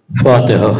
فاتحہ۔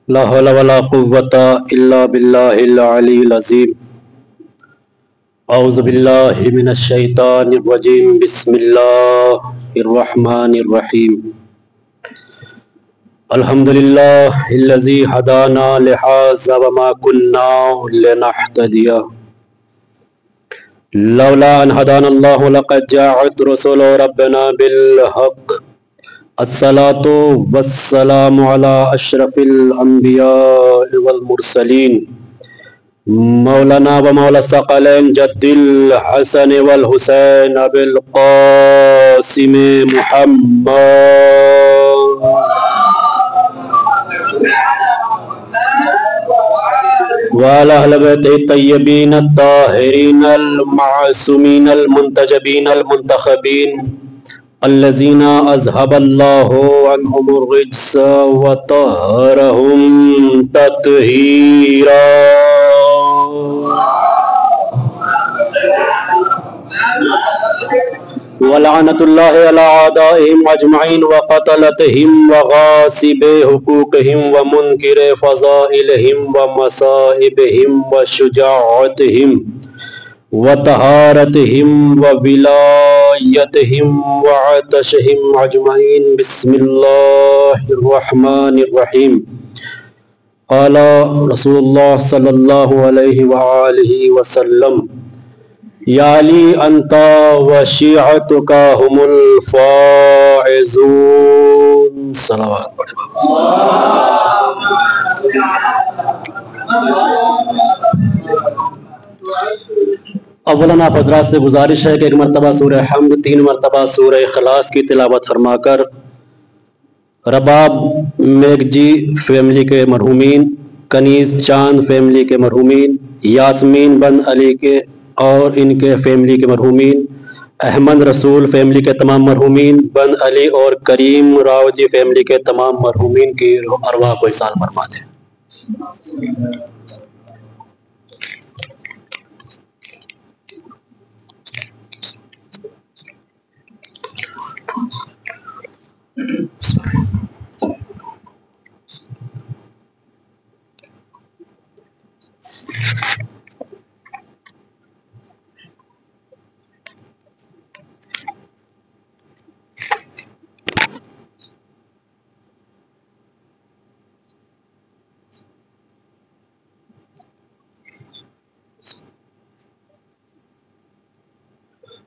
لا حول ولا قوة الا باللہ العلی العظیم۔ اعوذ باللہ من الشیطان الرجیم، بسم اللہ الرحمن الرحیم۔ الحمدللہ الذی ہدانا لہذا وما کنا لنہتدی لولا ان ہدانا اللہ لقد جاءت رسل ربنا بالحق۔ الصلاة والسلام على اشرف الانبیاء والمرسلین مولانا و مولا الثقلین جد الحسن والحسین ابی القاسم محمد وعلى اہل بیت الطیبین الطاہرین المعصومین المنتجبین المنتخبین الذین اذهب اللہ عنہم الرجس وطہرہم تطہیرا۔ ولعنت اللہ علی اعدائہم اجمعین وقتلتہم وغاصب حقوقہم ومنکر فضائلہم ومصائبہم وشجاعتہم وطہارتہم وولایتہم وعطشہم اجمعین۔ بسم اللہ الرحمن الرحیم۔ قال رسول اللہ صلی اللہ علیہ وآلہ وسلم: یا علی انت وشیعتک هم الفائزون۔ صلوات پڑھیں۔ اولاً آپ حضرات سے گزارش ہے کہ ایک مرتبہ سورہ حمد، 3 مرتبہ سورہ اخلاص کی تلاوت فرما کر رباب میگجی فیملی کے مرحومین، کنیز چاند فیملی کے مرحومین، یاسمین بن علی کے اور ان کے فیملی کے مرحومین، احمد رسول فیملی کے تمام مرحومین، بن علی اور کریم راوجی فیملی کے تمام مرحومین کی ارواح کو ایصال فرما دیں۔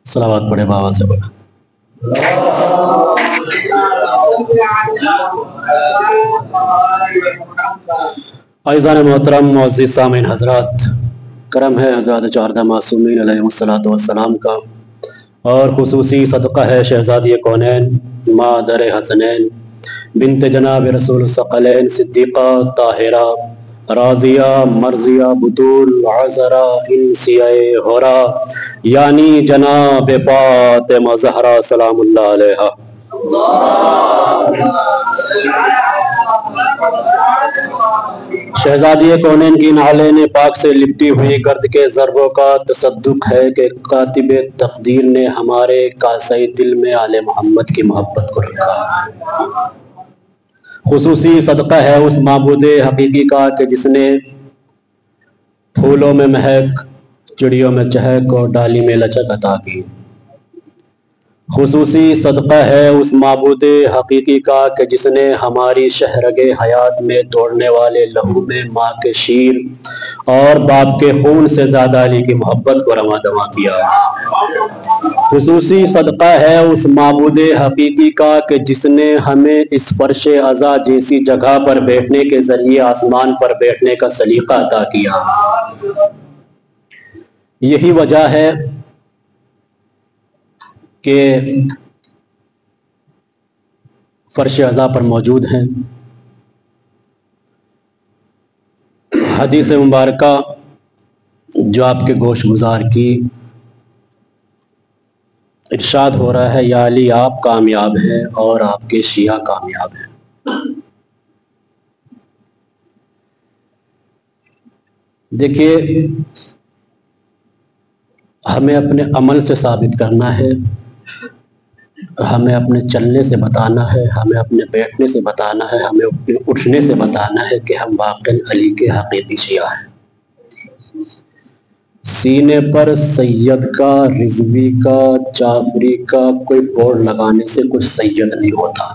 صلوات پڑھے بابا سے بڑھا۔ عزیزان محترم، معزز سامعین حضرات، کرم ہے حضرات چاردہ معصومین علیہ السلام کا، اور خصوصی صدقہ ہے شہزادی کونین مادر حسنین بنت جناب رسول الثقلین صدیقہ طاہرہ راضیہ مرضیہ بطول عذرہ انسیہ ہورا، یعنی جناب فاطمہ زہرا سلام اللہ علیہ۔ شہزادی کونین کی نعلین پاک سے لپٹی ہوئی گرد کے ذروں کا تصدق ہے کہ کاتب تقدیر نے ہمارے کاسۂ دل میں آل محمد کی محبت کو رکھا۔ خصوصی صدقہ ہے اس معبود حقیقی کا کہ جس نے پھولوں میں مہک، چڑیوں میں چہک اور ڈالی میں لچک عطا کی۔ خصوصی صدقہ ہے اس معبود حقیقی کا کہ جس نے ہماری شہرگ حیات میں دوڑنے والے لہو میں ماں کے شیر اور باپ کے خون سے زیادہ علی کی محبت کو رواں دواں کیا۔ خصوصی صدقہ ہے اس معبود حقیقی کا کہ جس نے ہمیں اس فرش عزا جیسی جگہ پر بیٹھنے کے ذریعے آسمان پر بیٹھنے کا سلیقہ عطا کیا۔ یہی وجہ ہے کہ فرش عزا پر موجود ہیں۔ حدیث مبارکہ جو آپ کے گوش گزار کی، ارشاد ہو رہا ہے یا علی آپ کامیاب ہیں اور آپ کے شیعہ کامیاب ہیں۔ دیکھیے، ہمیں اپنے عمل سے ثابت کرنا ہے، ہمیں اپنے چلنے سے بتانا ہے، ہمیں اپنے بیٹھنے سے بتانا ہے، ہمیں اپنے اٹھنے سے بتانا ہے کہ ہم واقعی علی کے حقیقی شیعہ ہیں۔ سینے پر سید کا، رضوی کا، جعفری کا کوئی بورڈ لگانے سے کچھ سید نہیں ہوتا۔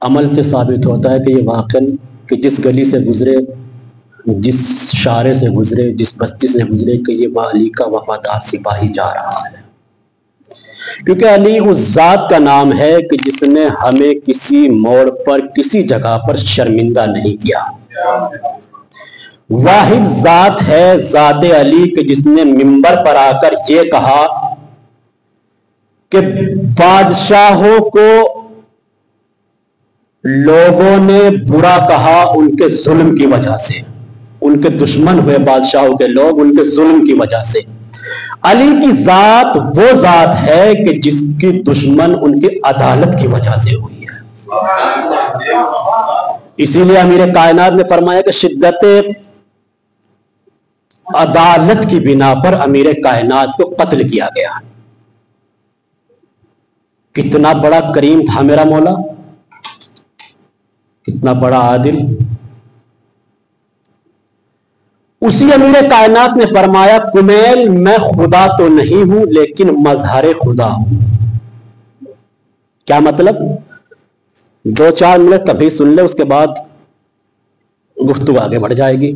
عمل سے ثابت ہوتا ہے کہ یہ واقعی کہ جس گلی سے گزرے، جس شارے سے گزرے، جس بستی سے گزرے، کہ یہ علی کا وفادار سپاہی جا رہا ہے۔ کیونکہ علی اس ذات کا نام ہے کہ جس نے ہمیں کسی موڑ پر، کسی جگہ پر شرمندہ نہیں کیا۔ واحد ذات ہے ذات علی کہ جس نے منبر پر آ کر یہ کہا کہ بادشاہوں کو لوگوں نے برا کہا ان کے ظلم کی وجہ سے، ان کے دشمن ہوئے بادشاہوں کے لوگ ان کے ظلم کی وجہ سے۔ علی کی ذات وہ ذات ہے کہ جس کی دشمن ان کی عدالت کی وجہ سے ہوئی ہے۔ اسی لیے امیر کائنات نے فرمایا کہ شدت عدالت کی بنا پر امیر کائنات کو قتل کیا گیا۔ کتنا بڑا کریم تھا میرا مولا، کتنا بڑا عادل۔ اسی امیر کائنات نے فرمایا کمیل میں خدا تو نہیں ہوں لیکن مظہر خدا ہوں۔ کیا مطلب؟ 2-4 منٹ تبھی سن لے، اس کے بعد گفتگو آگے بڑھ جائے گی۔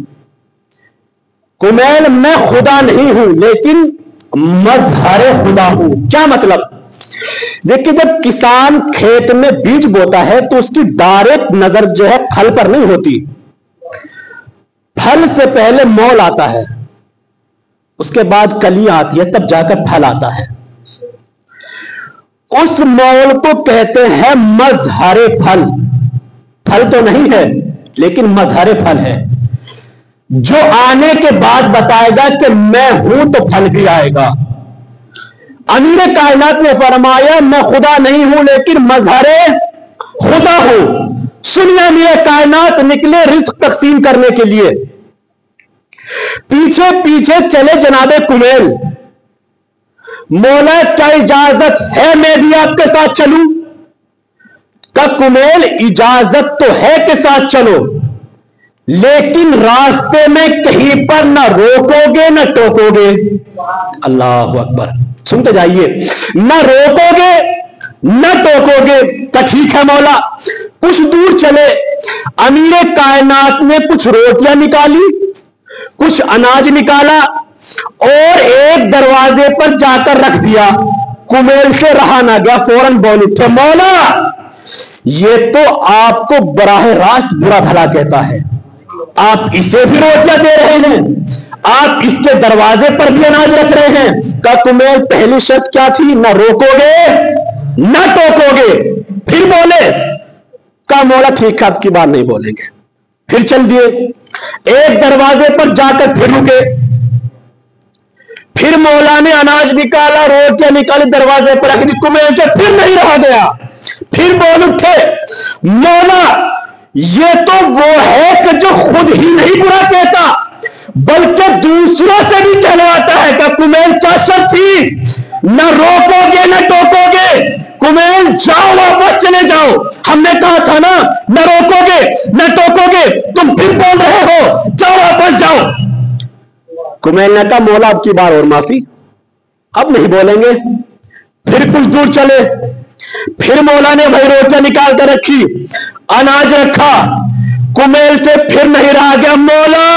کمیل میں خدا نہیں ہوں لیکن مظہر خدا ہوں۔ کیا مطلب؟ دیکھیں، جب کسان کھیت میں بیج بوتا ہے تو اس کی ڈائریکٹ نظر جو ہے پھل پر نہیں ہوتی، پھل سے پہلے مول آتا ہے، اس کے بعد کلی آتی ہے، تب جا کر پھل آتا ہے۔ اس مول کو کہتے ہیں مظہر پھل۔ پھل تو نہیں ہے لیکن مظہر پھل ہے، جو آنے کے بعد بتائے گا کہ میں ہوں تو پھل بھی آئے گا۔ امیر کائنات نے فرمایا میں خدا نہیں ہوں لیکن مظہر خدا ہوں۔ سنیے، امیر کائنات نکلے رزق تقسیم کرنے کے لیے، پیچھے پیچھے چلے جناب کمیل۔ مولا کیا اجازت ہے میں بھی آپ کے ساتھ چلوں؟ کہ کمیل اجازت تو ہے کہ ساتھ چلو، لیکن راستے میں کہیں پر نہ روکو گے نہ ٹوکو گے۔ اللہ اکبر، سنتے جائیے، نہ روکو گے نہ ٹوکو گے۔ کہ ٹھیک ہے مولا۔ کچھ دور چلے، امیر کائنات نے کچھ روٹیاں نکالی، کچھ اناج نکالا اور ایک دروازے پر جا کر رکھ دیا۔ کمیل سے رہا نہ گیا، فوراً بول اٹھے مولا یہ تو آپ کو براہ راست برا بھلا کہتا ہے، آپ اسے بھی روٹیاں دے رہے ہیں، آپ اس کے دروازے پر بھی اناج رکھ رہے ہیں۔ کہ کمیل پہلی شرط کیا تھی؟ نہ روکو گے نہ ٹوکو گے۔ پھر بولے، کہ مولا ٹھیک ہے اب کی بات نہیں بولیں گے۔ پھر چل دیے، ایک دروازے پر جا کر پھر رکے، پھر مولا نے اناج نکالا، روٹیاں نکالی، دروازے پر رکھ دی۔ کمیل سے پھر نہیں رہا گیا، پھر بول اٹھے مولا یہ تو وہ ہے کہ جو خود ہی نہیں برا کہتا بلکہ دوسروں سے بھی کہلواتا ہے۔ کہ کمیل کیا شرط تھی؟ نہ روکو گے نہ ٹوکو گے۔ کمیل جاؤ، واپس چلے جاؤ، ہم نے کہا تھا نا نہ روکو گے نہ ٹوکو گے، تم پھر بول رہے ہو، جاؤ واپس جاؤ۔ کمیل نے کہا مولا اب کی بار اور معافی، اب نہیں بولیں گے۔ پھر کچھ دور چلے، پھر مولا نے وہی روٹیاں نکال کر رکھی، اناج رکھا۔ کمیل سے پھر نہیں رہا گیا، مولا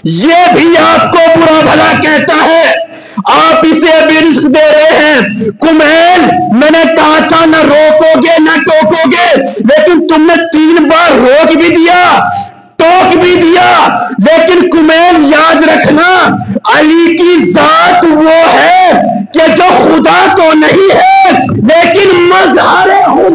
یہ بھی آپ کو برا بھلا کہتا ہے، آپ اسے ابھی رزق دے رہے ہیں۔ کمیل میں نے کہا تھا نہ روکو گے نہ ٹوکو گے، لیکن تم نے 3 بار روک بھی دیا ٹوک بھی دیا۔ لیکن کمیل یاد رکھنا، علی کی ذات وہ ہے کہ جو خدا تو نہیں ہے لیکن مظہر خدا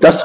10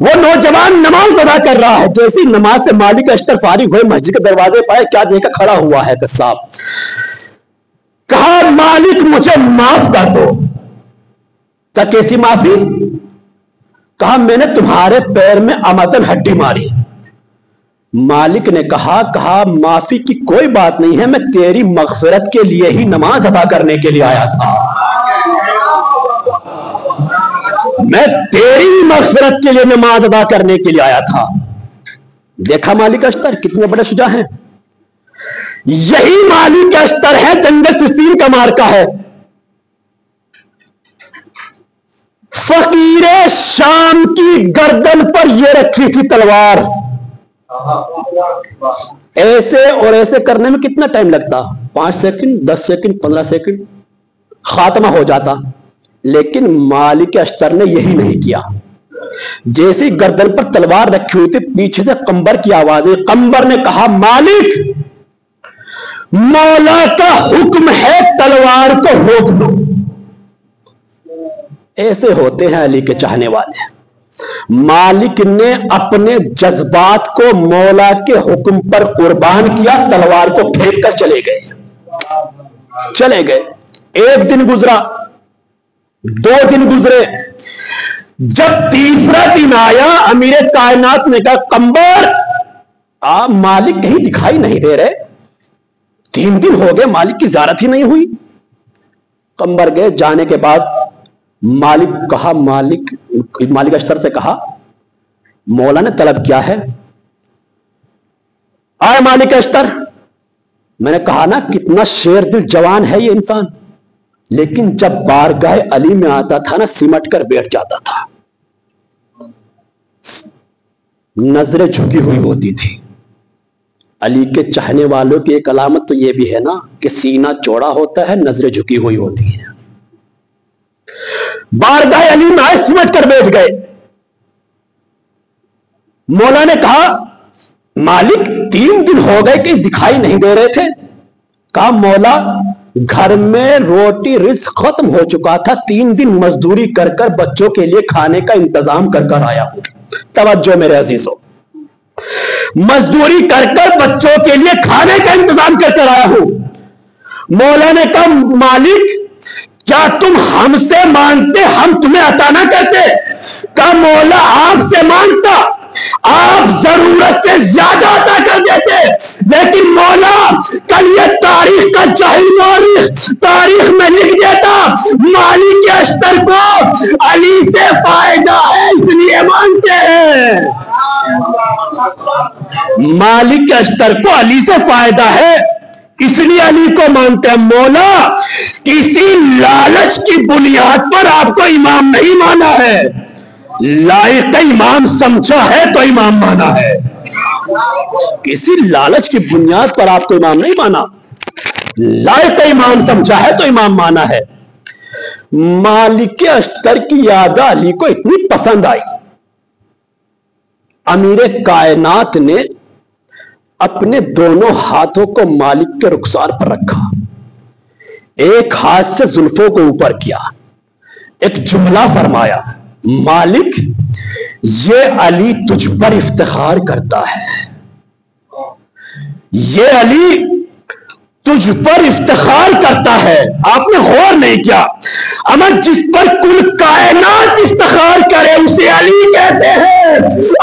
وہ نوجوان نماز ادا کر رہا ہے. جیسی نماز سے مالک اشتر فارغ ہوئے مسجد کے دروازے پہ کیا دیکھا کھڑا ہوا ہے قصاب. کہا مالک مجھے معاف کر دو. کہا کیسی معافی؟ کہا میں نے تمہارے پیر میں عمدن ہڈی ماری. مالک نے کہا معافی کی کوئی بات نہیں ہے, میں تیری مغفرت کے لیے ہی نماز ادا کرنے کے لیے آیا تھا. میں تیری مغفرت کے لیے نماز ادا کرنے کے لیے آیا تھا. دیکھا مالک اشتر کتنے بڑے شجاع ہیں. یہی مالک اشتر ہے جنگ صفین کا مارکا ہے. فقیر شام کی گردن پر یہ رکھی تھی تلوار. ایسے اور ایسے کرنے میں کتنا ٹائم لگتا؟ 5 سیکنڈ 10 سیکنڈ 15 سیکنڈ خاتمہ ہو جاتا. لیکن مالک اشتر نے یہی نہیں کیا. جیسی گردن پر تلوار رکھی ہوئی تھی پیچھے سے قمبر کی آواز ہے. قمبر نے کہا مالک مولا کا حکم ہے تلوار کو روک دو. ایسے ہوتے ہیں علی کے چاہنے والے. مالک نے اپنے جذبات کو مولا کے حکم پر قربان کیا, تلوار کو پھینک کر چلے گئے. ایک دن گزرا, 2 دن گزرے. جب تیسرا دن آیا امیر کائنات نے کہا قمبر آپ مالک کہیں دکھائی نہیں دے رہے, 3 دن ہو گئے مالک کی زیارت ہی نہیں ہوئی. قمبر گئے. جانے کے بعد مالک اشتر سے کہا مولا نے طلب کیا ہے. آئے مالک اشتر. میں نے کہا نا کتنا شیر دل جوان ہے یہ انسان, لیکن جب بارگاہ علی میں آتا تھا نا سمٹ کر بیٹھ جاتا تھا. نظریں جھکی ہوئی ہوتی تھی. علی کے چاہنے والوں کی ایک علامت تو یہ بھی ہے نا کہ سینہ چوڑا ہوتا ہے, نظریں جھکی ہوئی ہوتی ہیں. بارگاہ علی میں آئے سمٹ کر بیٹھ گئے. مولا نے کہا مالک 3 دن ہو گئے کہ دکھائی نہیں دے رہے تھے. کہا مولا گھر میں روٹی رزق ختم ہو چکا تھا, 3 دن مزدوری کر کر بچوں کے لیے کھانے کا انتظام کر کر آیا ہوں. توجہ میرے عزیزوں, مزدوری کر کر بچوں کے لیے کھانے کا انتظام کر کر آیا ہوں. مولا نے کہا مالک کیا تم ہم سے مانگتے ہم تمہیں عطا نہ کرتے؟ کہا مولا آپ سے مانگتا آپ ضرورت سے زیادہ عطا کر دیتے, لیکن مولا کل یہ تاریخ کا جاہل مورخ تاریخ میں لکھ دیتا مالک اشتر کو علی سے فائدہ ہے اس لیے مانگتے ہیں. مالک اشتر کو علی سے فائدہ ہے اس لیے علی کو مانتے ہیں. مولا کسی لالچ کی بنیاد پر آپ کو امام نہیں مانا ہے, لائق امام سمجھا ہے تو امام مانا ہے. کسی لالچ کی بنیاد پر آپ کو امام نہیں مانا, لائق امام سمجھا ہے تو امام مانا ہے. مالک اشتر کی یاد علی کو اتنی پسند آئی, امیر کائنات نے اپنے دونوں ہاتھوں کو مالک کے رخسار پر رکھا, ایک ہاتھ سے زلفوں کو اوپر کیا, ایک جملہ فرمایا مالک یہ علی تجھ پر افتخار کرتا ہے, یہ علی تجھ پر افتخار کرتا ہے. آپ نے غور نہیں کیا, اما جس پر کل کائنات افتخار کرے اسے علی کہتے ہیں,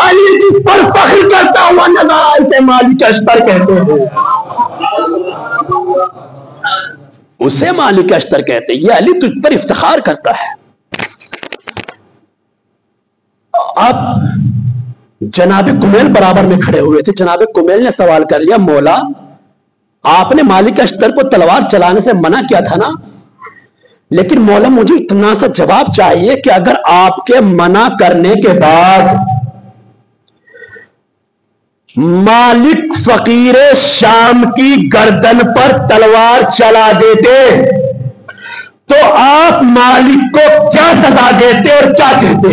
علی جس پر فخر کرتا ہوا نظر آئے اسے مالک اشتر کہتے ہیں. اسے مالک اشتر کہتے ہیں, یہ علی تجھ پر افتخار کرتا ہے. آپ جناب کمیل برابر میں کھڑے ہوئے تھے. جناب کمیل نے سوال کر لیا مولا آپ نے مالک اشتر کو تلوار چلانے سے منع کیا تھا نا, لیکن مولا مجھے اتنا سا جواب چاہیے کہ اگر آپ کے منع کرنے کے بعد مالک فقیر شام کی گردن پر تلوار چلا دیتے تو آپ مالک کو کیا سزا دیتے اور کیا کہتے؟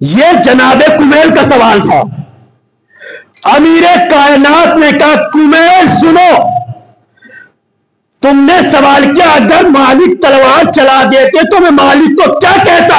یہ جناب کمیل کا سوال تھا. امیر کائنات نے کہا کمیل سنو, تم نے سوال کیا اگر مالک تلوار چلا دیتے تو میں مالک کو کیا کہتا؟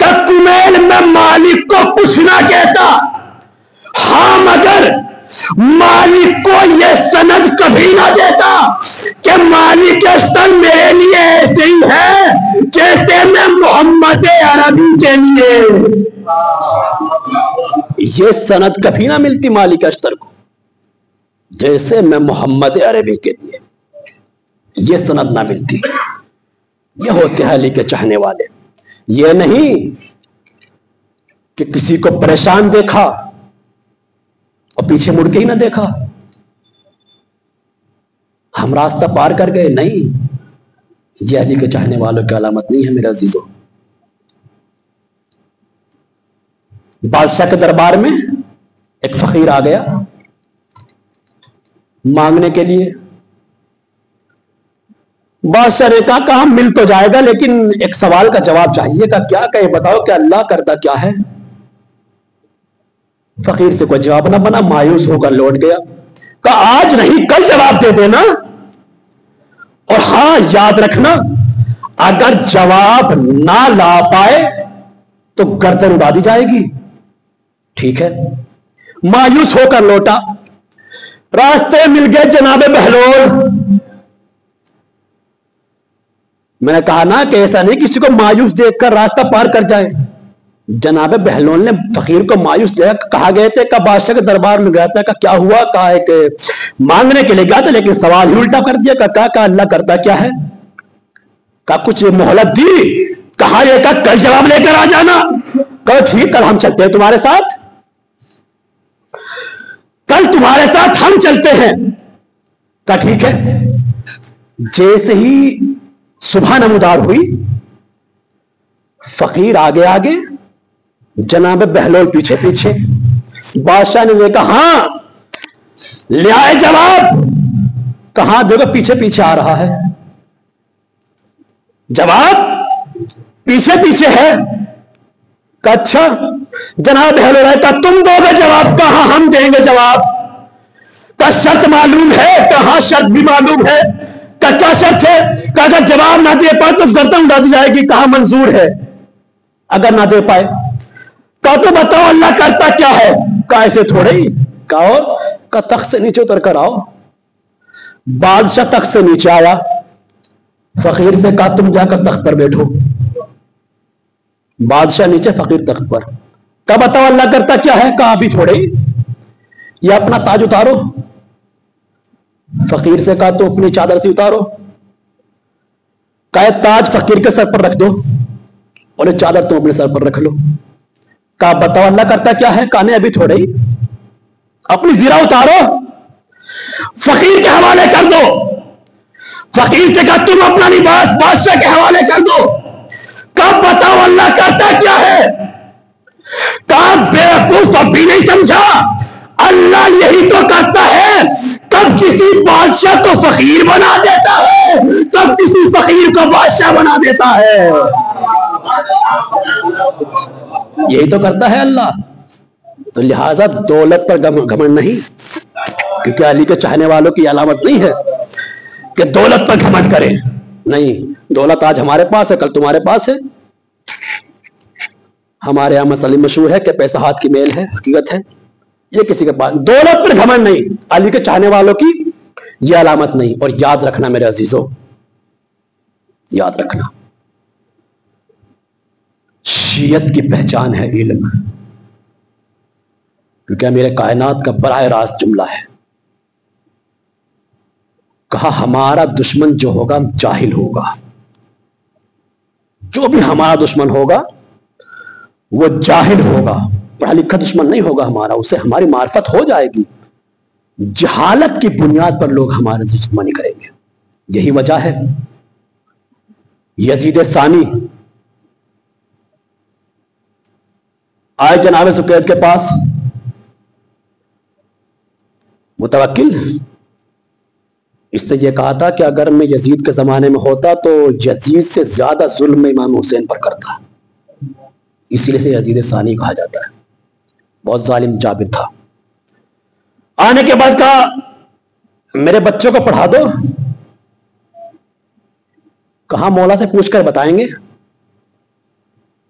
کہ کمیل میں مالک کو کچھ نہ کہتا. ہاں مگر مالک کو یہ سند کبھی نہ دیتا کہ مالک اشتر میرے لیے ایسے ہی ہے جیسے میں محمد عربی کے لیے. یہ سند کبھی نہ ملتی مالک اشتر کو جیسے میں محمد عربی کے لیے. یہ سند نہ ملتی. یہ ہوتے ہیں علی کے چاہنے والے. یہ نہیں کہ کسی کو پریشان دیکھا اور پیچھے مڑ کے ہی نہ دیکھا, ہم راستہ پار کر گئے. نہیں, یہ علی کے چاہنے والوں کی علامت نہیں ہے میرے عزیزوں. بادشاہ کے دربار میں ایک فقیر آ گیا مانگنے کے لیے. بادشاہ نے کہا مل تو جائے گا لیکن ایک سوال کا جواب چاہیے. کیا کہ بتاؤ کہ اللہ کرتا کیا ہے؟ فقیر سے کوئی جواب نہ بنا, مایوس ہو کر لوٹ گیا. کہا آج نہیں کل جواب دے دینا, اور ہاں یاد رکھنا اگر جواب نہ لا پائے تو گردن اڑا دی جائے گی. ٹھیک ہے. مایوس ہو کر لوٹا. راستے مل گئے جناب بہلول. میں نے کہا نا کہ ایسا نہیں کسی کو مایوس دیکھ کر راستہ پار کر جائے. جناب بہلول نے فقیر کو مایوس دیکھ کہا گئے تھے کہ بادشاہ کے دربار میں گیا تھا. کیا ہوا؟ کہا ہے کہ مانگنے کے لیے گیا تھا لیکن سوال ہی الٹا کر دیا. کہا اللہ کرتا کیا ہے؟ کہا کچھ مہلت دی. کہا یہ کہ کل جواب لے کر آ جانا. کہا ٹھیک, کل ہم چلتے ہیں تمہارے ساتھ, کل تمہارے ساتھ ہم چلتے ہیں. کہا ٹھیک ہے. جیسے ہی صبح نمودار ہوئی, فقیر آگے آگے, جناب بہلول پیچھے پیچھے. بادشاہ نے دیکھا ہاں لے آئے جواب. کہاں دیکھو پیچھے پیچھے آ رہا ہے. جواب پیچھے پیچھے ہے. کہا اچھا. جناب بہلول آئے. کہا تم دو گے جواب؟ کہاں ہم دیں گے جواب. کہا شرط معلوم ہے؟ کہاں شرط بھی معلوم ہے. کیا شرط ہے؟ کہا اگر جواب نہ دے پائے تو گردن اڑا دی جائے گی. کہا منظور ہے اگر نہ دے پائے. کہا تو بتاؤ اللہ کرتا کیا ہے؟ کہا ایسے تھوڑے ہی. کہا تخت سے نیچے اتر کر آؤ. بادشاہ تخت سے نیچے آیا. فقیر سے کہا تم جا کر تخت پر بیٹھو. بادشاہ نیچے, فقیر تخت پر. کہا بتاؤ اللہ کرتا کیا ہے؟ کہا ابھی تھوڑے ہی, یہ اپنا تاج اتارو. فقیر سے کہا تو اپنی چادر سے اتارو. کہا تاج فقیر کے سر پر رکھ دو اور یہ چادر تم اپنے سر پر رکھ لو. کہا بتاؤ اللہ کرتا کیا ہے؟ کہا نہیں ابھی تھوڑے ہی, اپنی زیرہ اتارو, فقیر کے حوالے کر دو. فقیر سے کہا تم اپنا لباس بادشاہ کے حوالے کر دو. کہا بتاؤ اللہ کرتا کیا ہے؟ کہا بیوقوف اب بھی نہیں سمجھا, اللہ یہی تو کرتا ہے. کب کسی بادشاہ کو فقیر بنا دیتا ہے, کب کسی فقیر کو بادشاہ بنا دیتا ہے. یہی تو کرتا ہے اللہ. تو لہذا دولت پر گھمنڈ نہیں, کیونکہ علی کے چاہنے والوں کی علامت نہیں ہے کہ دولت پر گھمنڈ کرے. نہیں, دولت آج ہمارے پاس ہے, کل تمہارے پاس ہے. ہمارے یہاں مسئلہ مشہور ہے کہ پیسہ ہاتھ کی میل ہے, حقیقت ہے. یہ کسی کے پاس دولت پر گھمنڈ نہیں, علی کے چاہنے والوں کی یہ علامت نہیں. اور یاد رکھنا میرے عزیزوں, یاد رکھنا شیعت کی پہچان ہے علم, کیونکہ میرے کائنات کا براہ راست جملہ ہے. کہا ہمارا دشمن جو ہوگا جاہل ہوگا. جو بھی ہمارا دشمن ہوگا وہ جاہل ہوگا, پڑھا لکھا دشمن نہیں ہوگا ہمارا, اسے ہماری معرفت ہو جائے گی. جہالت کی بنیاد پر لوگ ہمارے دشمنی کریں گے. یہی وجہ ہے یزید ثانی آئے جناب سقید کے پاس, متوکل اس نے یہ کہا تھا کہ اگر میں یزید کے زمانے میں ہوتا تو یزید سے زیادہ ظلم امام حسین پر کرتا. اسی لیے سے یزید ثانی کہا جاتا ہے. بہت ظالم جابر تھا. آنے کے بعد کہا میرے بچوں کو پڑھا دو. کہاں مولا سے پوچھ کر بتائیں گے.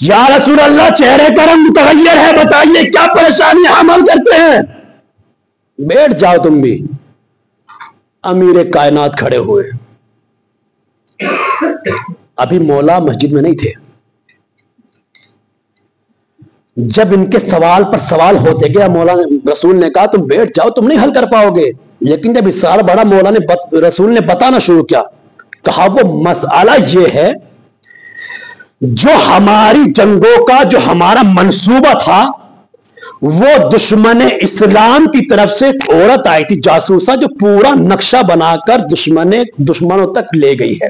یا رسول اللہ چہرے کا رنگ متغیر ہے، بتائیے کیا پریشانی حمل کرتے ہیں؟ بیٹھ جاؤ تم بھی۔ امیر کائنات کھڑے ہوئے، ابھی مولا مسجد میں نہیں تھے۔ جب ان کے سوال پر سوال ہوتے گیا، مولا رسول نے کہا تم بیٹھ جاؤ، تم نہیں حل کر پاؤ گے۔ لیکن جب اس سال بڑا مولا نے رسول نے بتانا شروع کیا، کہا وہ مسئلہ یہ ہے جو ہماری جنگوں کا جو ہمارا منصوبہ تھا، وہ دشمن اسلام کی طرف سے ایک عورت آئی تھی جاسوسہ، جو پورا نقشہ بنا کر دشمنوں تک لے گئی ہے۔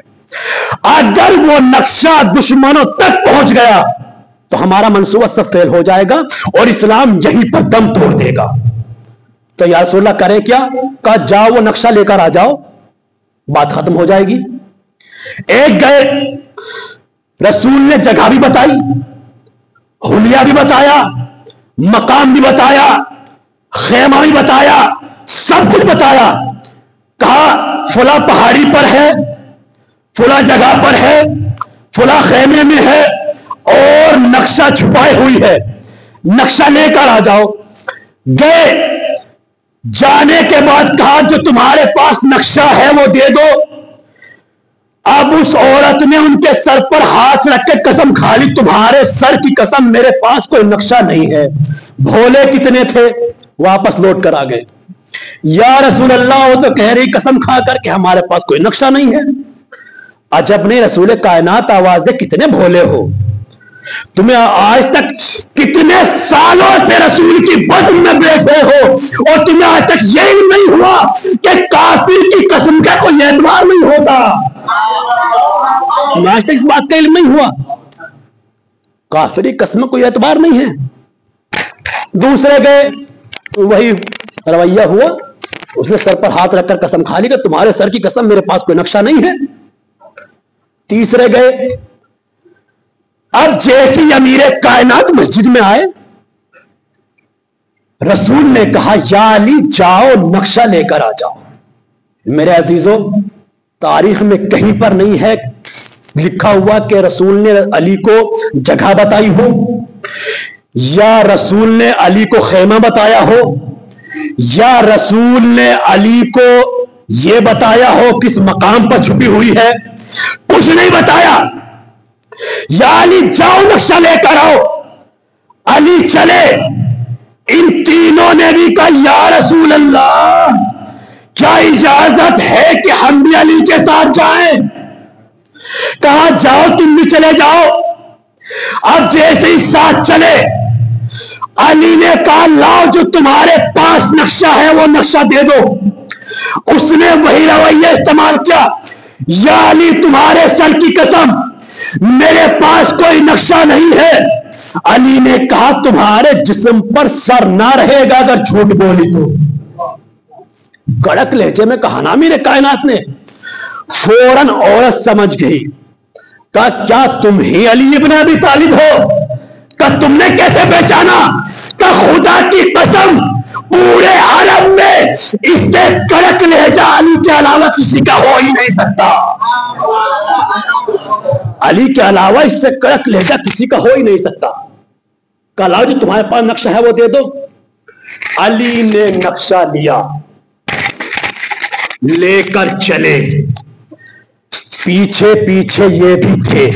اگر وہ نقشہ دشمنوں تک پہنچ گیا تو ہمارا منصوبہ سب فیل ہو جائے گا اور اسلام یہیں پر دم توڑ دے گا۔ تو یا رسول اللہ کریں کیا؟ کہا جاؤ وہ نقشہ لے کر آ جاؤ، بات ختم ہو جائے گی۔ ایک گئے، رسول نے جگہ بھی بتائی، حلیہ بھی بتایا، مقام بھی بتایا، خیمہ بھی بتایا، سب کچھ بتایا۔ کہا فلاں پہاڑی پر ہے، فلاں جگہ پر ہے، فلاں خیمے میں ہے اور نقشہ چھپائے ہوئی ہے، نقشہ لے کر آ جاؤ۔ گئے، جانے کے بعد کہا جو تمہارے پاس نقشہ ہے وہ دے دو۔ اب اس عورت نے ان کے سر پر ہاتھ رکھ کے قسم کھا لی، تمہارے سر کی قسم میرے پاس کوئی نقشہ نہیں ہے۔ بھولے کتنے تھے، واپس لوٹ کر آ گئے۔ یا رسول اللہ وہ تو کہہ رہی قسم کھا کر کہ ہمارے پاس کوئی نقشہ نہیں ہے۔ عجب نہیں، رسول کائنات آواز دے کتنے بھولے ہو، تمہیں آج تک کتنے سالوں سے رسول کی بزم میں بیٹھے ہو اور تمہیں آج تک یہ علم نہیں ہوا کہ کافر کی قسم کا کوئی اعتبار نہیں ہوتا۔ تمہیں آج تک اس بات کا علم نہیں ہوا، کافر کی قسم کوئی اعتبار نہیں ہے۔ دوسرے گئے، وہی رویہ ہوا، اس نے سر پر ہاتھ رکھ کر قسم کھا لی کہ تمہارے سر کی قسم میرے پاس کوئی نقشہ نہیں ہے۔ تیسرے گئے، اب جیسی امیر کائنات مسجد میں آئے، رسول نے کہا یا علی جاؤ نقشہ لے کر آ جاؤ۔ میرے عزیزوں، تاریخ میں کہیں پر نہیں ہے لکھا ہوا کہ رسول نے علی کو جگہ بتائی ہو، یا رسول نے علی کو خیمہ بتایا ہو، یا رسول نے علی کو یہ بتایا ہو کس مقام پر چھپی ہوئی ہے، کچھ نہیں بتایا۔ یا علی جاؤ نقشہ لے کر آؤ۔ علی چلے، ان تینوں نے بھی کہا یا رسول اللہ کیا اجازت ہے کہ ہم بھی علی کے ساتھ جائیں؟ کہا جاؤ تم بھی چلے جاؤ۔ اب جیسے ہی ساتھ چلے، علی نے کہا لاؤ جو تمہارے پاس نقشہ ہے وہ نقشہ دے دو۔ اس نے وہی رویہ استعمال کیا، یا علی تمہارے سر کی قسم میرے پاس کوئی نقشہ نہیں ہے۔ علی نے کہا تمہارے جسم پر سر نہ رہے گا اگر جھوٹ بولی تو۔ کڑک لہجے میں کہا نا میرے کائنات نے۔ فوراً عورت سمجھ گئی، کہا کیا تم ہی علی ابن ابی طالب ہو؟ کہا تم نے کیسے پہچانا؟ کہا خدا کی قسم پورے عالم میں اس سے کڑک لہجہ علی کے علاوہ کسی کا ہو ہی نہیں سکتا۔ علی کے علاوہ اس سے کڑک لہجہ کسی کا ہو ہی نہیں سکتا۔ کہا لاؤ جو تمہارے پاس نقشہ ہے وہ دے دو۔ علی نے نقشہ لیا، لے کر چلے، پیچھے پیچھے یہ بھی تھے،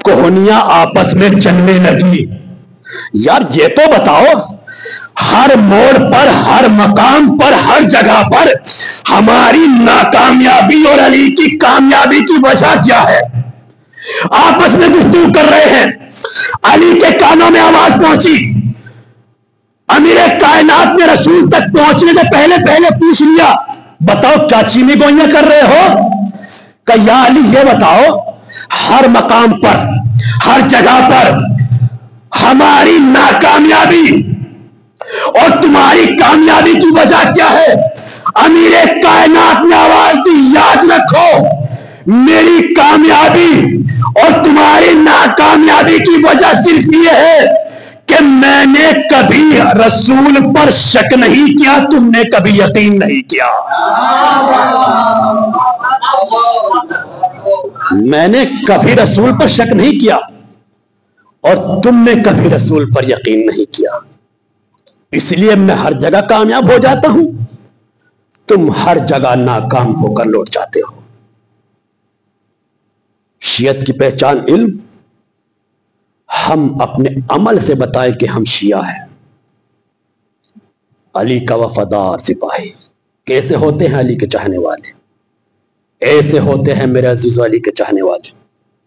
کوہنیاں آپس میں چلنے لگی۔ یار یہ تو بتاؤ ہر موڑ پر، ہر مقام پر، ہر جگہ پر ہماری ناکامیابی اور علی کی کامیابی کی وجہ کیا ہے؟ آپس میں گفتگو کر رہے ہیں، علی کے کانوں میں آواز پہنچی، امیر کائنات نے رسول تک پہنچنے سے پہلے پوچھ لیا بتاؤ کیا چینی گوئیاں کر رہے ہو؟ کہ یا علی یہ بتاؤ ہر مقام پر، ہر جگہ پر ہماری ناکامیابی اور تمہاری کامیابی کی وجہ کیا ہے؟ امیر کائنات نے آواز دی یاد رکھو میری کامیابی اور تمہاری ناکامیابی کی وجہ صرف یہ ہے کہ میں نے کبھی رسول پر شک نہیں کیا، تم نے کبھی یقین نہیں کیا۔ میں نے کبھی رسول پر شک نہیں کیا، اور تم نے کبھی رسول پر یقین نہیں کیا، اس لیے میں ہر جگہ کامیاب ہو جاتا ہوں، تم ہر جگہ ناکام ہو کر لوٹ جاتے ہو۔ شیعت کی پہچان علم، ہم اپنے عمل سے بتائیں کہ ہم شیعہ ہیں۔ علی کا وفادار سپاہی، کیسے ہوتے ہیں علی کے چاہنے والے؟ ایسے ہوتے ہیں میرے عزیز علی کے چاہنے والے۔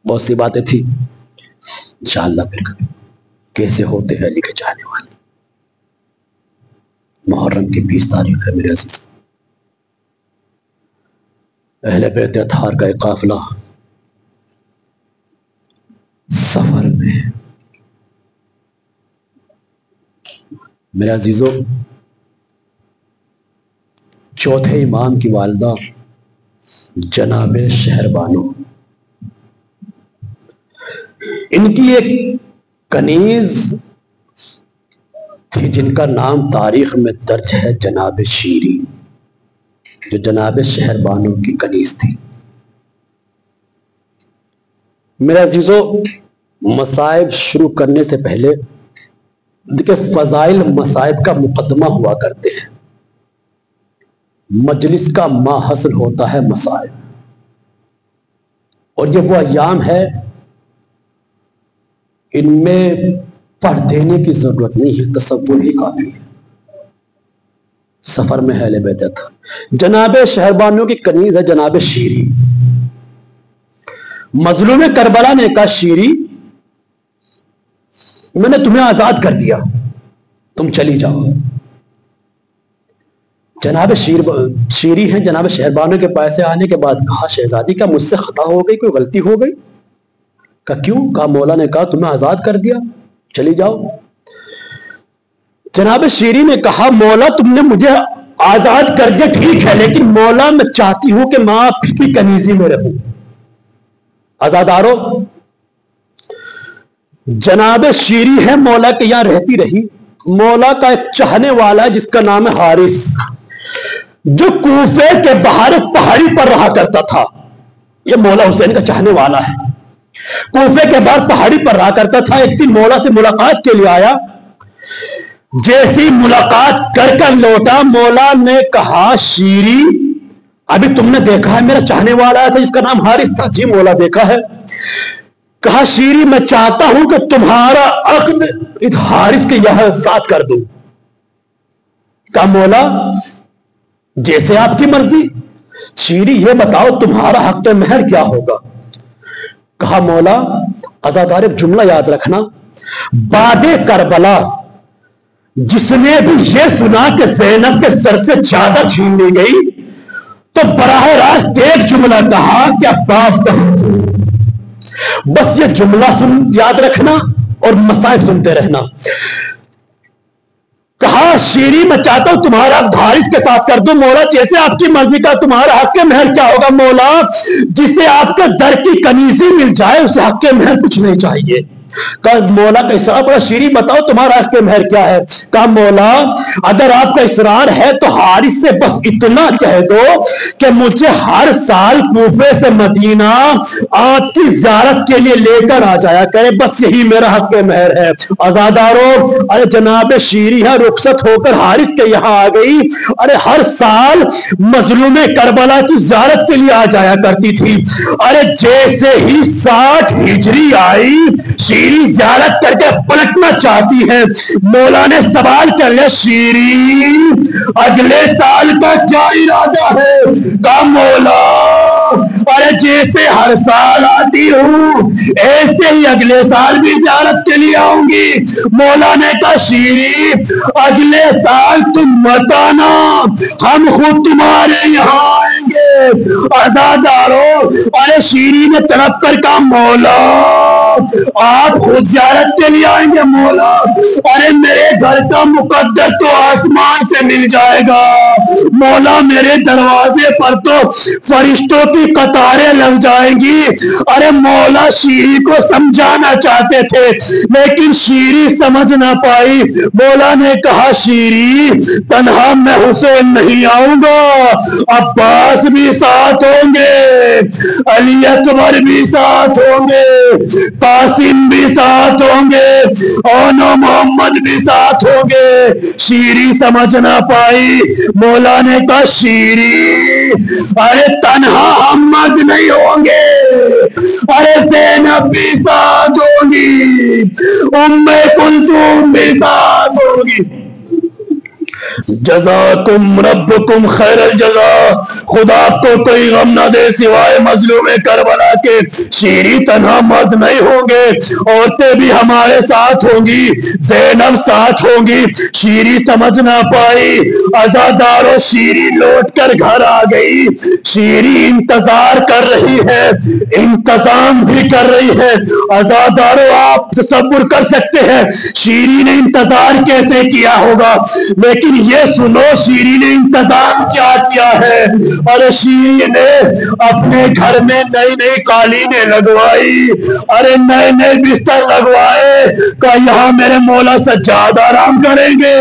بہت سی باتیں تھی، انشاءاللہ پھر کبھی۔ کیسے ہوتے ہیں علی کے چاہنے والے؟ محرم کی 20 تاریخ ہے میرے عزیز، اہل بیت اطہار کا ایک قافلہ سفر میں۔ میرے عزیزو، چوتھے امام کی والدہ جناب شہربانو، ان کی ایک کنیز تھی جن کا نام تاریخ میں درج ہے جناب شیری، جو جناب شہربانو کی کنیز تھی۔ میرے عزیزو، مصائب شروع کرنے سے پہلے دیکھیں، فضائل مصائب کا مقدمہ ہوا کرتے ہیں، مجلس کا ما حاصل ہوتا ہے مصائب، اور یہ وہ ایام ہے، ان میں پڑھ دینے کی ضرورت نہیں ہے، تصور ہی کافی ہے۔ سفر میں اہل بیت تھا، جناب شہربانو کی کنیز ہے جناب شیری۔ مظلوم کربلا نے کہا، شیری میں نے تمہیں آزاد کر دیا، تم چلی جاؤ۔ جناب شیری ہیں جناب شہربانو کے پاس سے آنے کے بعد کہا، شہزادی کا مجھ سے خطا ہو گئی، کوئی غلطی ہو گئی؟ کہا کیوں؟ کہا مولا نے کہا تمہیں آزاد کر دیا، چلی جاؤ۔ جناب شیری نے کہا، مولا تم نے مجھے آزاد کر دیا ٹھیک ہے، لیکن مولا میں چاہتی ہوں کہ میں آپ کی کنیزی میں رہوں۔ آزادارو، جناب شیری ہے مولا کے یہاں رہتی رہی۔ مولا کا ایک چاہنے والا ہے جس کا نام ہے حارث، جو کوفے کے باہر ایک پہاڑی پر رہا کرتا تھا۔ یہ مولا حسین کا چاہنے والا ہے، کوفے کے باہر پہاڑی پر رہا کرتا تھا۔ ایک دن مولا سے ملاقات کے لیے آیا، جیسی ملاقات کر کر لوٹا، مولا نے کہا، شیری ابھی تم نے دیکھا ہے میرا چاہنے والا تھا جس کا نام حارث تھا؟ جی مولا دیکھا ہے۔ کہا، شیری میں چاہتا ہوں کہ تمہارا عقد اس حارث کے یہاں ساتھ کر دوں۔ کہا مولا جیسے آپ کی مرضی، شیری یہ بتاؤ تمہارا حق مہر کیا ہوگا؟ کہا مولا عزادار ایک جملہ یاد رکھنا، بعد کربلا جس نے بھی یہ سنا کہ زینب کے سر سے چادر چھین لی گئی تو براہ راست ایک جملہ کہا کہ عباس کہاں تھے؟ بس یہ جملہ یاد رکھنا اور مصائب سنتے رہنا۔ کہا شیری میں چاہتا ہوں تمہارا حق حارث کے ساتھ کر دوں۔ مولا جیسے آپ کی مرضی کا، تمہارا حق مہر کیا ہوگا؟ مولا جسے آپ کے در کی کنیزی مل جائے اسے حق مہر کچھ نہیں چاہیے۔ کہا مولا کا اصرار پڑا، شیری بتاؤ تمہارا حق مہر کیا ہے؟ کہا مولا اگر آپ کا اصرار ہے تو حارث سے بس اتنا کہہ دو کہ مجھے ہر سال کوفے سے مدینہ آپ کی زیارت کے لیے لے کر آ جایا کرے، بس یہی میرا حق مہر ہے۔ آزادارو، ارے جناب شیری ہے رخصت ہو کر حارث کے یہاں آ گئی، ارے ہر سال مظلوم کربلا کی زیارت کے لیے آ جایا کرتی تھی۔ ارے جیسے ہی 60 ہجری آئی، شیری زیارت کر کے پلٹنا چاہتی ہے۔ مولا نے سوال کر لیا، شیری اگلے سال کا کیا ارادہ ہے؟ کہا مولا ارے جیسے ہر سال آتی ہوں ایسے ہی اگلے سال بھی زیارت کے لیے آؤں گی۔ مولا نے کہا شیری اگلے سال تم مت آنا، ہم خود تمہارے یہاں آئیں گے۔ آزادارو، ارے شیری نے تڑپ کر کہا مولا آپ خود زیارت کے لیے آئیں گے؟ مولا ارے میرے گھر کا مقدر تو آسمان سے مل جائے گا، مولا میرے دروازے پر تو فرشتوں کی قطاریں لگ جائیں گی۔ ارے مولا شیری کو سمجھانا چاہتے تھے لیکن شیری سمجھ نہ پائی۔ مولا نے کہا شیری تنہا میں حسین نہیں آؤں گا، عباس بھی ساتھ ہوں گے، علی اکبر بھی ساتھ ہوں گے، قاسم بھی ساتھ ہوں گے، اور محمد بھی ساتھ ہوں گے۔ شیری سمجھ نہ پائی۔ مولا نے کہا شیری ارے تنہا احمد نہیں ہوں گے، ارے زینب بھی ساتھ ہوگی، ام کلثوم بھی ساتھ ہوگی۔ جزاکم ربکم خیر الجزا۔ خدا آپ کو کوئی غم نہ دے سوائے مظلوم کربلا کے۔ شیری تنہا مرد نہیں ہوں گے، عورتیں بھی ہمارے ساتھ ہوں گی، زینب ساتھ ہوں گی۔ شیری سمجھ نہ پائی۔ عزادارو شیری لوٹ کر گھر آ گئی۔ شیری انتظار کر رہی ہے، انتظام بھی کر رہی ہے۔ عزادارو آپ تصور کر سکتے ہیں شیری نے انتظار کیسے کیا ہوگا، لیکن یہ سنو شیری نے انتظام کیا کیا ہے۔ اور شیری نے اپنے گھر میں نئی نئی قالینیں لگوائی، ارے نئے نئے بستر لگوائے، کہ یہاں میرے مولا سجاد آرام کریں گے،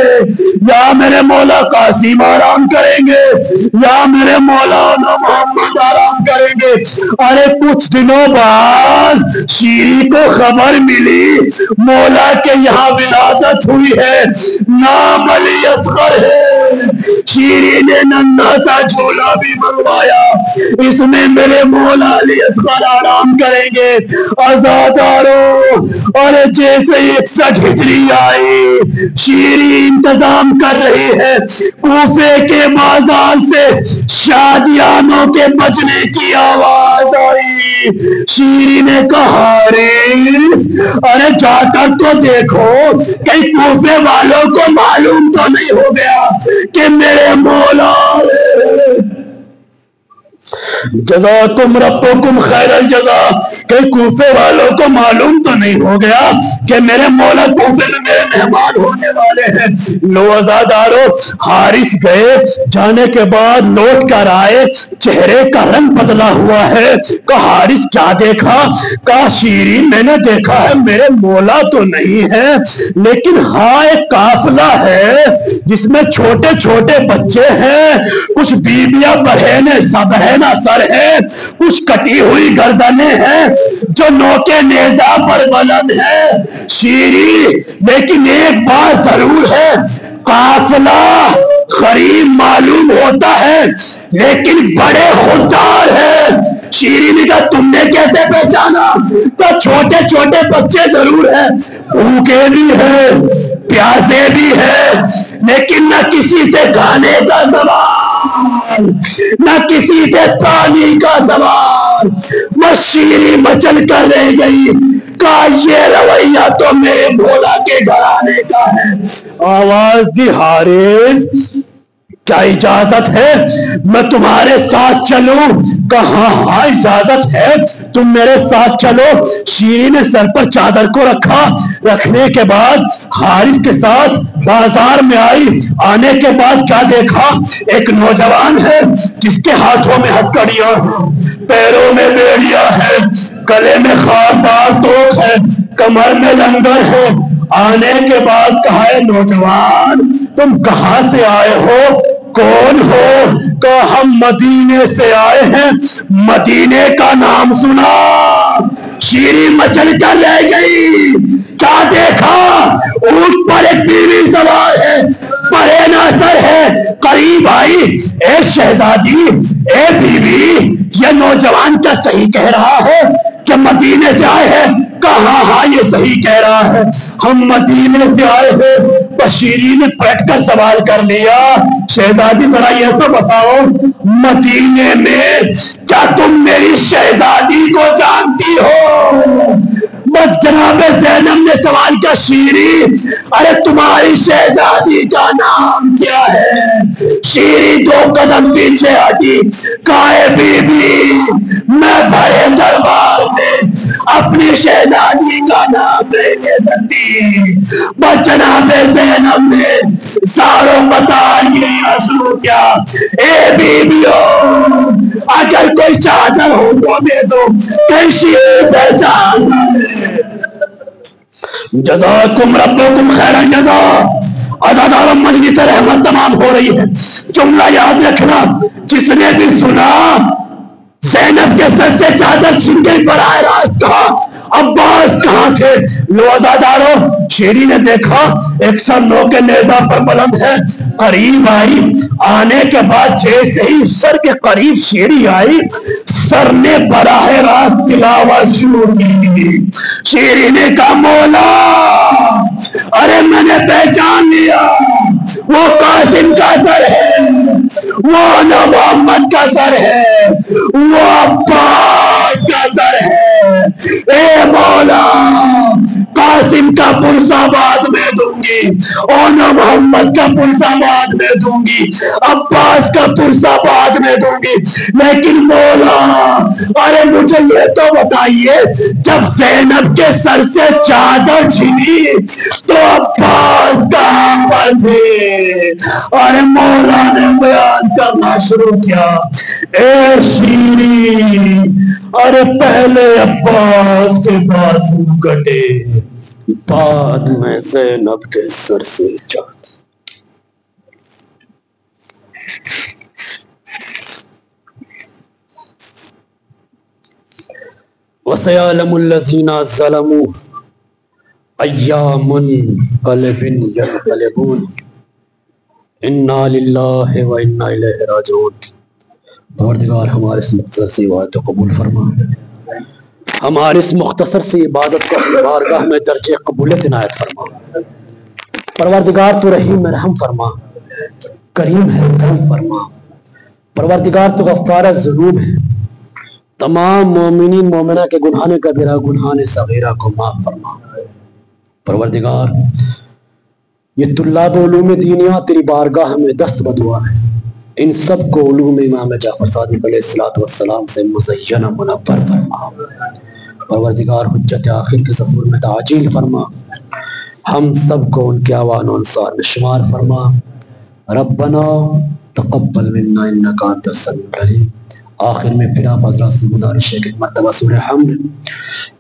یا میرے مولا قاسم آرام کریں گے، یا میرے مولا محمد آرام کریں گے۔ ارے کچھ دنوں بعد شیری کو خبر ملی مولا کے یہاں ولادت ہوئی ہے، نام علی اصغر ہے۔ شیری نے ننھا سا جھولا بھی منگوایا، اس میں میرے مولا علی اصغر آرام کریں گے۔ عزادارو اور جیسے 61 ہجری آئی، شیری انتظام کر رہی ہے۔ کوفے کے بازار سے شادیانوں کے بجنے کی آواز آئی۔ شیری نے کہا حارث ارے جا کر تو دیکھو کہیں کوفے والوں کو معلوم تو نہیں ہو گیا کہ میرے مولا جزاکم ربکم خیر الجزا، کہ کوفے والوں کو معلوم تو نہیں ہو گیا کہ میرے مولا کوفے میں میرے مہمان ہونے والے ہیں۔ لو عزادارو حارث گئے، جانے کے بعد لوٹ کر آئے، چہرے کا رنگ بدلا ہوا ہے۔ کہا حارث کیا دیکھا؟ کہا شیری میں نے دیکھا ہے میرے مولا تو نہیں ہے، لیکن ہاں ایک قافلہ ہے جس میں چھوٹے چھوٹے بچے ہیں، کچھ بیویاں بہنیں سب ہے نا سر ہے، کچھ کٹی ہوئی گردنیں ہیں جو نوکے نیزہ پر بلند ہے۔ شیری لیکن ایک بات ضرور ہے، قافلہ غریب معلوم ہوتا ہے لیکن بڑے خوددار ہیں۔ شیری نے کہا تم نے کیسے پہچانا؟ تو چھوٹے چھوٹے بچے ضرور ہیں، بھوکے بھی ہیں، پیاسے بھی ہیں، لیکن نہ کسی سے کھانے کا سوال، نہ کسی سے پانی کا سوال۔ بس شیری مچل کر رہ گئی، کہا یہ رویہ تو میرے مولا کے گھرانے کا ہے۔ آواز دی حارث کیا اجازت ہے میں تمہارے ساتھ چلوں؟ کہا ہاں اجازت ہے، تم میرے ساتھ چلو۔ شیری نے سر پر چادر کو رکھا، رکھنے کے بعد حارث کے ساتھ بازار میں آئی۔ آنے کے بعد کیا دیکھا؟ ایک نوجوان ہے جس کے ہاتھوں میں ہتھکڑیاں ہیں، پیروں میں بیڑیاں ہیں، گلے میں خاردار توق ہے، کمر میں لنگر ہے۔ آنے کے بعد کہا ہے نوجوان تم کہاں سے آئے ہو، کون ہو؟ کہا ہم مدینے سے آئے ہیں، مدینے کا نام سنا؟ شیری مچل کر رہ گئی۔ کیا دیکھا؟ اونٹ پر ایک بیوی سوار ہے، پرے ناصر ہے، قریب آئی، اے شہزادی، اے بیوی، یہ نوجوان کیا صحیح کہہ رہا ہے کہ مدینے سے آئے ہیں؟ کہا ہاں یہ صحیح کہہ رہا ہے، ہم مدینے سے آئے ہیں۔ شیری نے پلٹ کر سوال کر لیا شہزادی ذرا یہ تو بتاؤ مدینے میں کیا تم میری شہزادی کو جانتی ہو؟ بس جناب زینب نے سوال کیا شیری ارے تمہاری شہزادی کا نام کیا ہے؟ شیری 2 قدم پیچھے ہٹی، کہے بی بی میں بڑے دربار میں اپنی شہزادی کا نام نہیں لے سکتی۔ جناب زینب نے ساروں بتا گیا شروع کیا، اے بیویوں اگر کوئی چادر ہو تو دے دو، کہیں شیر پہچان جزاکم ربکم خیر جزا۔ عزادار مجلس رحمت تمام ہو رہی ہے، جملہ یاد رکھنا، جس نے بھی سنا زینب کے سر سے چادر چھن گئی، براہ راست کہا عباس کہاں تھے؟ لو عزاداروں، شیری نے دیکھا 109 کے نیزہ پر بلند ہے، قریب آئی، آنے کے بعد جیسے ہی سر کے قریب شیری آئی، سر نے براہ راست تلاوت شروع کی۔ شیری نے کہا مولا ارے میں نے پہچان لیا، وہ قاسم کا سر ہے، وہ نہ محمد کا سر ہے، وہ عباس کا سر ہے۔ اے مولا قاسم کا پرسہ بعد میں دوں گی، اور نہ محمد کا پرسہ بعد میں دوں گی، عباس کا پرسہ بعد میں دوں گی، لیکن مولا ارے مجھے یہ تو بتائیے جب زینب کے سر سے چادر چھنی تو عباس کہاں پر تھے؟ اور مولا نے بیان کرنا شروع کیا، اے شیری ارے پہلے عباس کے بازو کٹے، بعد میں زینب کے سر سے چادر۔ وَسَيَعْلَمُ الَّذِينَ ظَلَمُوا أَيَّ مُنقَلِبٍ يَنقَلِبُونَ اِنَّا لِلَّهِ وَإِنَّا إِلَيْهِ رَاجِعُونَ۔ پروردگار ہمارے اس مختصر سی عبادت کو قبول فرما، ہماری اس مختصر سی عبادت کو اپنی بارگاہ میں درجہ قبولیت عنایت فرما۔ پروردگار تو رحیم میں رحم فرما، کریم ہے کرم فرما۔ پروردگار تو غفار الذنوب ہے، تمام مومنین مومنہ کے گناہ کبیرہ گناہ صغیرہ کو معاف فرما۔ پروردگار یہ طلاب علوم دینیہ تیری بارگاہ میں دست بدعا ہے، ان سب کو علوم امام جعفر صادق علیہ السلام سے مزین و منور فرما۔ پروردگار حجت آخر کے ظہور میں تعجیل فرما، ہم سب کو ان کے اعوان و انصار میں شمار فرما۔ ربنا تقبل منا انک انت السمیع العلیم۔ آخر میں پھر آپ حضرات سے گزارش ہے کہ 1 مرتبہ سورہ حمد،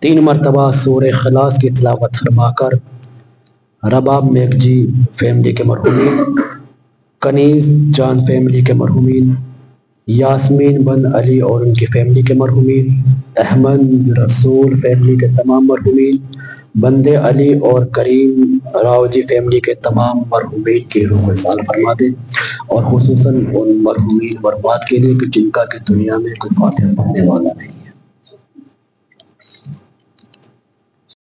3 مرتبہ سورہ اخلاص کی تلاوت فرما کر رباب میک جی فیملی کے مرحومین، کنیز جان فیملی کے مرحومین، یاسمین بند علی اور ان کی فیملی کے مرحومین، احمد رسول فیملی کے تمام مرحومین، بندے علی اور کریم راؤ جی فیملی کے تمام مرحومین کی روح کو احسان فرما دے، اور خصوصاً ان مرحومین مرحومات کے لیے کہ جن کا کہ دنیا میں کوئی فاتحہ پڑھنے والا نہیں۔